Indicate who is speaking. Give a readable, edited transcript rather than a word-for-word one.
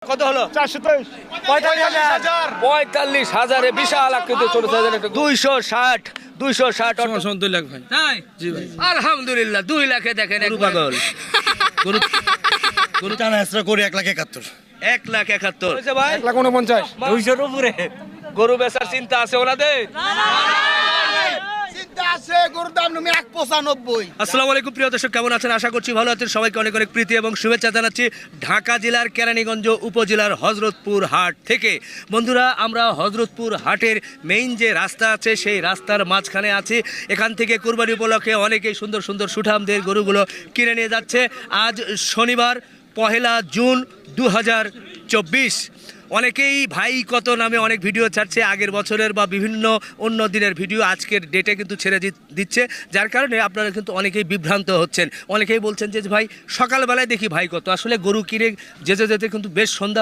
Speaker 1: কত হলো?
Speaker 2: 423
Speaker 1: 45,000 বিশাল আকৃতি ছোট সাইজের একটা 260
Speaker 3: 2 লাখ ভাই।
Speaker 1: তাই
Speaker 3: জি ভাই।
Speaker 1: আলহামদুলিল্লাহ 2 লাখে দেখেন এক পাগল
Speaker 3: গরু গরু টানা এক্সট্রা করে 1,71,000।
Speaker 1: 1,71,000 হয়েছে ভাই
Speaker 2: 1,49
Speaker 1: 200 উপরে গরু বেচার চিন্তা আছে ওনাদের।
Speaker 2: চিন্তা আছে গরুর দাম নামে 195।
Speaker 1: আসসালামু আলাইকুম প্রিয় দর্শক, কেমন আছেন? আশা করছি ভালো আছেন। সবাইকে অনেক অনেক প্রীতি এবং শুভেচ্ছা জানাচ্ছি ঢাকা জেলার কেরানীগঞ্জ উপজেলার হযরতপুর হাট থেকে। বন্ধুরা, আমরা হযরতপুর হাটের মেইন যে রাস্তা আছে সেই রাস্তার মাঝখানে আছি। এখান থেকে কুরবানি উপলক্ষে অনেকেই সুন্দর সুন্দর সুঠামদের গরুগুলো কিনে নিয়ে যাচ্ছে। আজ শনিবার 1 জুন 2024। অনেকেই ভাই কত নামে অনেক ভিডিও ছাড়ছে, আগের বছরের বা বিভিন্ন অন্য দিনের ভিডিও আজকের ডেটে কিন্তু ছেড়ে দিচ্ছে, যার কারণে আপনারা কিন্তু অনেকেই বিভ্রান্ত হচ্ছেন। অনেকেই বলছেন যে ভাই সকালবেলায় দেখি ভাই কত, আসলে গরু কিনে যেতে যেতে কিন্তু বেশ সন্ধ্যা